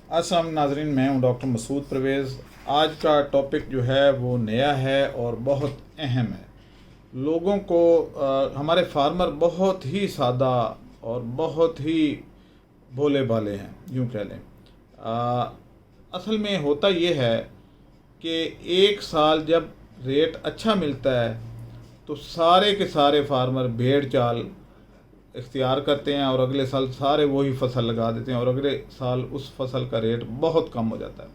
अस्सलाम नाज़रीन, मैं हूं डॉक्टर मसूद परवेज़। आज का टॉपिक जो है वो नया है और बहुत अहम है। लोगों को हमारे फार्मर बहुत ही सादा और बहुत ही भोले भाले हैं, यूँ कह लें। असल में होता ये है कि एक साल जब रेट अच्छा मिलता है तो सारे के सारे फार्मर भेड़ चाल इख्तियार करते हैं और अगले साल सारे वही फसल लगा देते हैं और अगले साल उस फसल का रेट बहुत कम हो जाता है।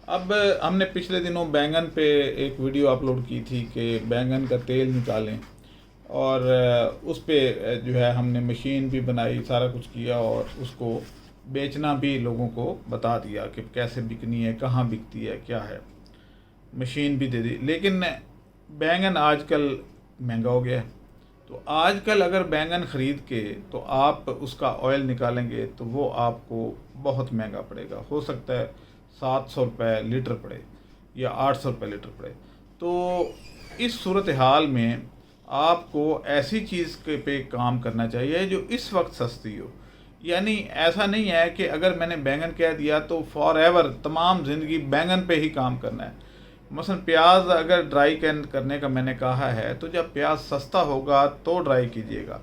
अब हमने पिछले दिनों बैंगन पे एक वीडियो अपलोड की थी कि बैंगन का तेल निकालें, और उस पे जो है हमने मशीन भी बनाई, सारा कुछ किया और उसको बेचना भी लोगों को बता दिया कि कैसे बिकनी है, कहाँ बिकती है, क्या है। मशीन भी दे दी। लेकिन बैंगन आजकल महंगा हो गया है। तो आजकल अगर बैंगन ख़रीद के तो आप उसका ऑयल निकालेंगे तो वो आपको बहुत महंगा पड़ेगा। हो सकता है 700 रुपये लीटर पड़े या 800 रुपये लीटर पड़े। तो इस सूरत हाल में आपको ऐसी चीज़ के पे काम करना चाहिए जो इस वक्त सस्ती हो। यानी ऐसा नहीं है कि अगर मैंने बैंगन कह दिया तो फॉर एवर तमाम ज़िंदगी बैंगन पे ही काम करना है। मसलन प्याज अगर ड्राई करने का मैंने कहा है तो जब प्याज सस्ता होगा तो ड्राई कीजिएगा।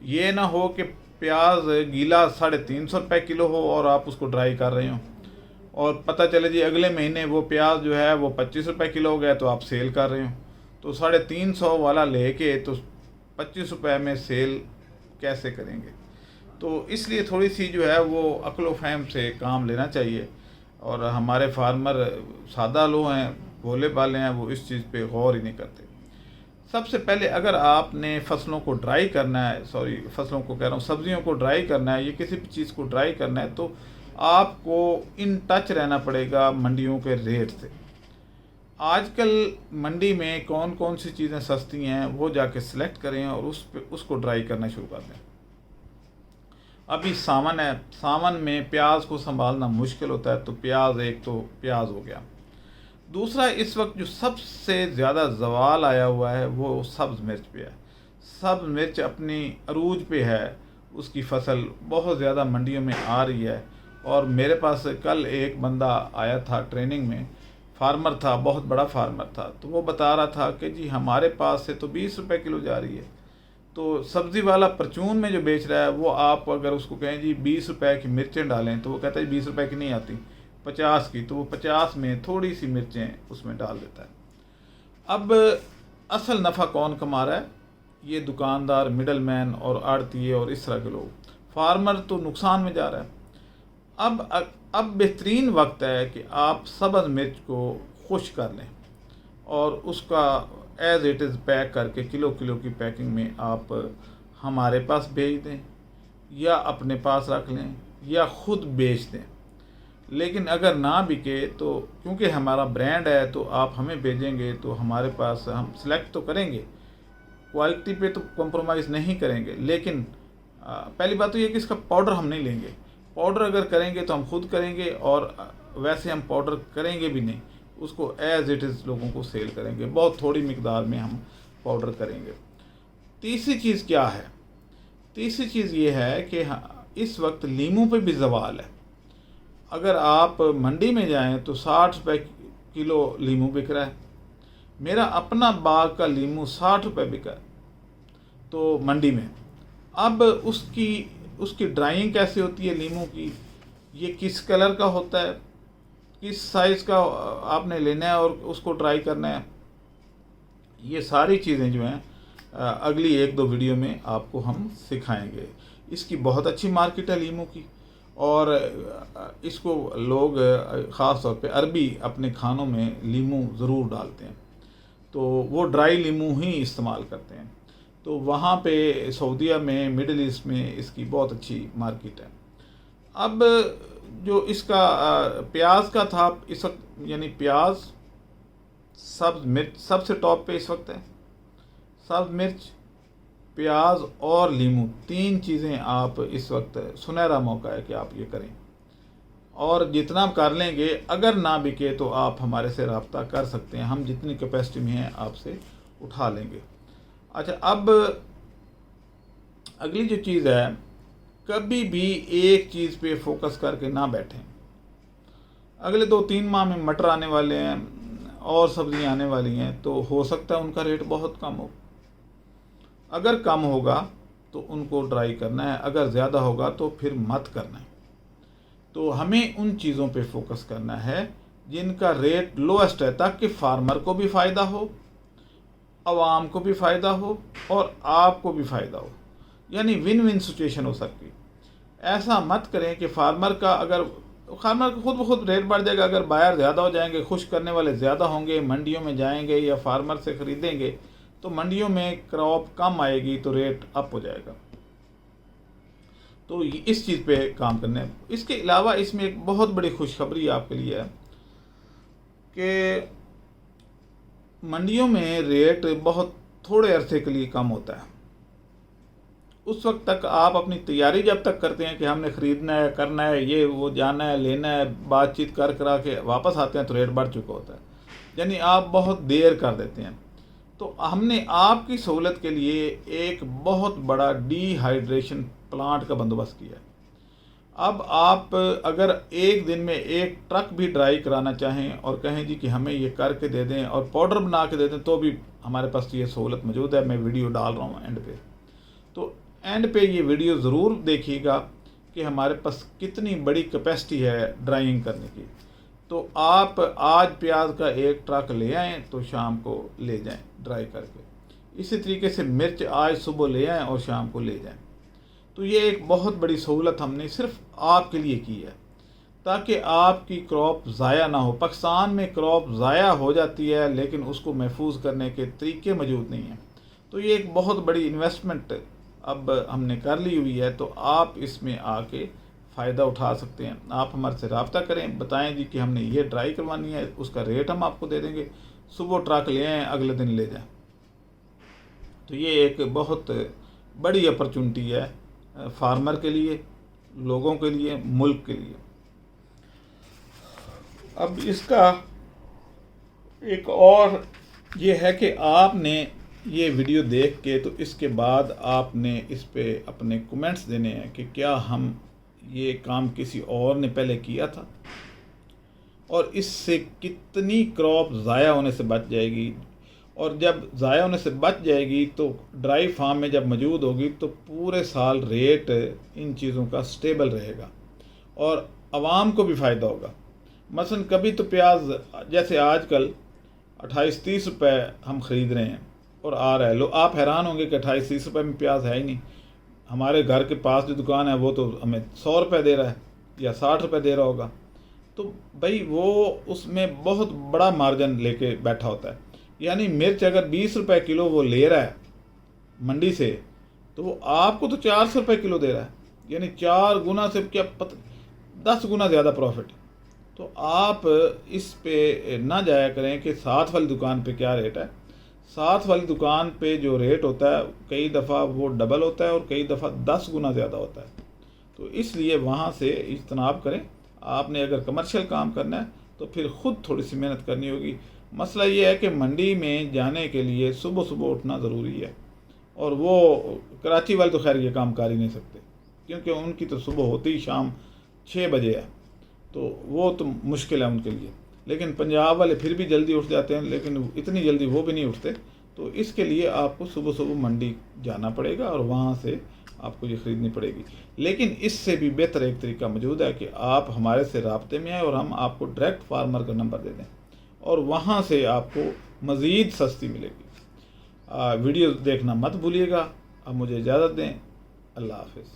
ये ना हो कि प्याज गीला 350 रुपये किलो हो और आप उसको ड्राई कर रहे हो और पता चले जी अगले महीने वो प्याज जो है वो 25 रुपये किलो हो गया तो आप सेल कर रहे हो। तो 350 वाला लेके तो 25 रुपये में सेल कैसे करेंगे। तो इसलिए थोड़ी सी जो है वो अक्ल फहम से काम लेना चाहिए। और हमारे फार्मर सादा लोग हैं, भोले भाले हैं, वो इस चीज़ पे गौर ही नहीं करते। सबसे पहले अगर आपने फसलों को ड्राई करना है, फसलों को कह रहा हूँ, सब्जियों को ड्राई करना है या किसी भी चीज़ को ड्राई करना है तो आपको इन टच रहना पड़ेगा मंडियों के रेट से। आजकल मंडी में कौन कौन सी चीज़ें सस्ती हैं वो जाके सिलेक्ट करें और उसको ड्राई करना शुरू कर दें। अभी सावन है, सावन में प्याज को संभालना मुश्किल होता है, तो प्याज एक तो प्याज हो गया। दूसरा, इस वक्त जो सबसे ज़्यादा जवाल आया हुआ है वो सब्ज़ मिर्च पे है। सब्ज़ मिर्च अपनी अरूज पे है, उसकी फसल बहुत ज़्यादा मंडियों में आ रही है। और मेरे पास कल एक बंदा आया था ट्रेनिंग में, फार्मर था, बहुत बड़ा फार्मर था, तो वो बता रहा था कि जी हमारे पास से तो 20 रुपये किलो जा रही है। तो सब्ज़ी वाला परचून में जो बेच रहा है वो आप अगर उसको कहें जी 20 रुपये की मिर्चें डालें तो वो कहता है 20 रुपये की नहीं आती, 50 की। तो वो 50 में थोड़ी सी मिर्चें उसमें डाल देता है। अब असल नफ़ा कौन कमा रहा है? ये दुकानदार, मिडल मैन और आड़तीये और इस तरह के लोग। फार्मर तो नुकसान में जा रहा है। अब बेहतरीन वक्त है कि आप सब्ज़ मिर्च को खुश कर लें और उसका एज़ इट इज़ पैक करके किलो किलो की पैकिंग में आप हमारे पास भेज दें या अपने पास रख लें या ख़ुद बेच दें। लेकिन अगर ना बिके तो क्योंकि हमारा ब्रांड है तो आप हमें भेजेंगे तो हमारे पास हम सिलेक्ट तो करेंगे, क्वालिटी पे तो कॉम्प्रोमाइज़ नहीं करेंगे। लेकिन पहली बात तो ये कि इसका पाउडर हम नहीं लेंगे। पाउडर अगर करेंगे तो हम खुद करेंगे और वैसे हम पाउडर करेंगे भी नहीं, उसको एज़ इट इज़ लोगों को सेल करेंगे, बहुत थोड़ी मिकदार में हम पाउडर करेंगे। तीसरी चीज़ क्या है? तीसरी चीज़ ये है कि इस वक्त लीमू पे भी ज़वाल है। अगर आप मंडी में जाएं तो 60 रुपये किलो लीमू बिक रहा है। मेरा अपना बाग का लीमू 60 रुपये बिका है तो मंडी में। अब उसकी ड्राइंग कैसे होती है लीमू की, ये किस कलर का होता है, किस साइज़ का आपने लेना है और उसको ट्राई करना है, ये सारी चीज़ें जो हैं अगली 1-2 वीडियो में आपको हम सिखाएंगे। इसकी बहुत अच्छी मार्केट है लीमू की और इसको लोग ख़ास तौर पे अरबी अपने खानों में लीमू ज़रूर डालते हैं, तो वो ड्राई लीमू ही इस्तेमाल करते हैं। तो वहाँ पे सऊदीया में, मिडल ईस्ट में इसकी बहुत अच्छी मार्केट है। अब जो इसका प्याज का था इस वक्त, यानी प्याज, सब्ज़ मिर्च सबसे टॉप पे इस वक्त है। सब्ज़ मिर्च, प्याज और लीमू, 3 चीज़ें आप इस वक्त, सुनहरा मौका है कि आप ये करें। और जितना कर लेंगे, अगर ना बिके तो आप हमारे से रब्ता कर सकते हैं, हम जितनी कैपेसिटी में हैं आपसे उठा लेंगे। अच्छा, अब अगली जो चीज़ है कभी भी एक चीज़ पे फोकस करके ना बैठें। अगले 2-3 माह में मटर आने वाले हैं और सब्जियां आने वाली हैं, तो हो सकता है उनका रेट बहुत कम हो। अगर कम होगा तो उनको ड्राई करना है, अगर ज़्यादा होगा तो फिर मत करना है। तो हमें उन चीज़ों पे फोकस करना है जिनका रेट लोएस्ट है, ताकि फार्मर को भी फ़ायदा हो, आवाम को भी फ़ायदा हो और आपको भी फ़ायदा हो, यानी विन विन सिचुएशन हो सकती। ऐसा मत करें कि फार्मर का खुद ब खुद रेट बढ़ जाएगा। अगर बायर ज़्यादा हो जाएंगे, खुश करने वाले ज़्यादा होंगे, मंडियों में जाएंगे या फार्मर से ख़रीदेंगे, तो मंडियों में क्रॉप कम आएगी तो रेट अप हो जाएगा। तो इस चीज़ पे काम करना है। इसके अलावा इसमें एक बहुत बड़ी खुशखबरी आपके लिए है कि मंडियों में रेट बहुत थोड़े अरसे के लिए कम होता है। उस वक्त तक आप अपनी तैयारी जब तक करते हैं कि हमने ख़रीदना है, करना है, ये वो, जाना है, लेना है, बातचीत कर करा के वापस आते हैं तो रेट बढ़ चुका होता है, यानी आप बहुत देर कर देते हैं। तो हमने आपकी सहूलत के लिए एक बहुत बड़ा डिहाइड्रेशन प्लांट का बंदोबस्त किया है। अब आप अगर एक दिन में एक ट्रक भी ड्राई कराना चाहें और कहें जी कि हमें ये करके दे दें और पाउडर बना के दे दें, तो भी हमारे पास ये सहूलत मौजूद है। मैं वीडियो डाल रहा हूँ एंड पे, तो एंड पे ये वीडियो ज़रूर देखिएगा कि हमारे पास कितनी बड़ी कैपेसिटी है ड्राइंग करने की। तो आप आज प्याज का एक ट्रक ले आएँ तो शाम को ले जाएं ड्राई करके। इसी तरीके से मिर्च आज सुबह ले आएँ और शाम को ले जाएं। तो ये एक बहुत बड़ी सहूलत हमने सिर्फ आपके लिए की है, ताकि आपकी क्रॉप ज़ाया ना हो। पाकिस्तान में क्रॉप ज़ाया हो जाती है लेकिन उसको महफूज करने के तरीके मौजूद नहीं हैं। तो ये एक बहुत बड़ी इन्वेस्टमेंट अब हमने कर ली हुई है, तो आप इसमें आके फ़ायदा उठा सकते हैं। आप हमारे से रब्ता करें, बताएं जी कि हमने ये ड्राई करवानी है, उसका रेट हम आपको दे देंगे, सुबह ट्रक ले आएँ, अगले दिन ले जाएं। तो ये एक बहुत बड़ी अपॉर्चुनिटी है फार्मर के लिए, लोगों के लिए, मुल्क के लिए। अब इसका एक और ये है कि आपने ये वीडियो देख के तो इसके बाद आपने इस पे अपने कमेंट्स देने हैं कि क्या हम ये काम किसी और ने पहले किया था और इससे कितनी क्रॉप ज़ाया होने से बच जाएगी, और जब ज़ाया होने से बच जाएगी तो ड्राई फार्म में जब मौजूद होगी तो पूरे साल रेट इन चीज़ों का स्टेबल रहेगा और आवाम को भी फ़ायदा होगा। मसलन कभी तो प्याज जैसे आजकल 28-30 रुपये हम ख़रीद रहे हैं और आ रहा है, लो आप हैरान होंगे कि 28-30 रुपये में प्याज है ही नहीं। हमारे घर के पास जो दुकान है वो तो हमें 100 रुपये दे रहा है या 60 रुपये दे रहा होगा। तो भाई वो उसमें बहुत बड़ा मार्जिन लेके बैठा होता है। यानी मिर्च अगर 20 रुपये किलो वो ले रहा है मंडी से, तो वो आपको तो 400 रुपये किलो दे रहा है, यानी 4 गुना से क्या 10 गुना ज़्यादा प्रॉफिट। तो आप इस पे ना जाया करें कि साथ वाली दुकान पे क्या रेट है। साथ वाली दुकान पे जो रेट होता है कई दफ़ा वो डबल होता है और कई दफ़ा 10 गुना ज़्यादा होता है। तो इसलिए वहाँ से इज्तनाब करें। आपने अगर कमर्शियल काम करना है तो फिर ख़ुद थोड़ी सी मेहनत करनी होगी। मसला ये है कि मंडी में जाने के लिए सुबह सुबह उठना ज़रूरी है, और वो कराची वाले तो खैर ये काम कर ही नहीं सकते क्योंकि उनकी तो सुबह होती ही शाम 6 बजे है, तो वो तो मुश्किल है उनके लिए। लेकिन पंजाब वाले फिर भी जल्दी उठ जाते हैं, लेकिन इतनी जल्दी वो भी नहीं उठते। तो इसके लिए आपको सुबह सुबह मंडी जाना पड़ेगा और वहाँ से आपको ये ख़रीदनी पड़ेगी। लेकिन इससे भी बेहतर एक तरीका मौजूद है कि आप हमारे से राब्ते में आए और हम आपको डायरेक्ट फार्मर का नंबर दे दें और वहाँ से आपको मज़ीद सस्ती मिलेगी। वीडियो देखना मत भूलिएगा। अब मुझे इजाज़त दें। अल्लाह हाफ़िज़।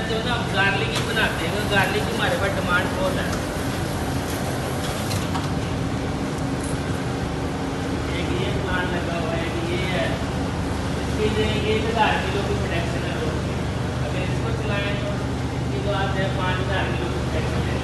जो ना गार्लिक ही बनाते हैं, गार्लिक की हमारे पास डिमांड बहुत है। एक ये प्लांट लगा हुआ है, ये है, इसके लिए ये 1000 किलो की प्रोडक्शन है रोज की। अगर इसको चलाएं तो इसकी तो आप 5,000 किलो की प्रोडक्शन है।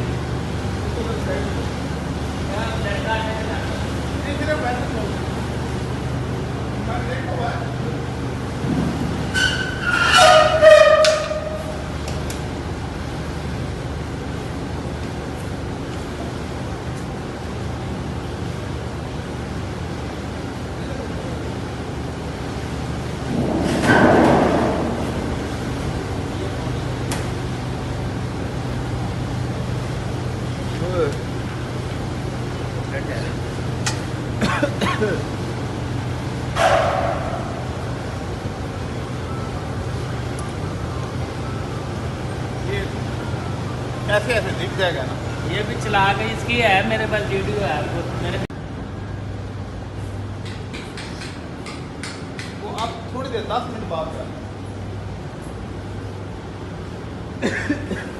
ये ऐसे ऐसे दिख जाएगा ना। ये भी चला गई, इसकी है मेरे पास वीडियो है, वो मेरे वो आप थोड़ी देर 10 मिनट बाद कर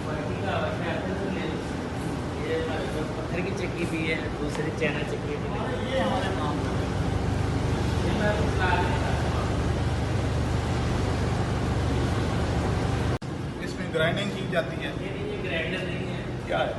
बाकी का वैसे आते तो ले लो। ये हमारे पास पत्थर की चक्की भी है, दूसरी चाइना चक्की भी है। ये हमारे काम का है। ये मैं चला नहीं सकता। इसमें ग्राइंडिंग की जाती है। ये ग्राइंडर नहीं है। क्या है?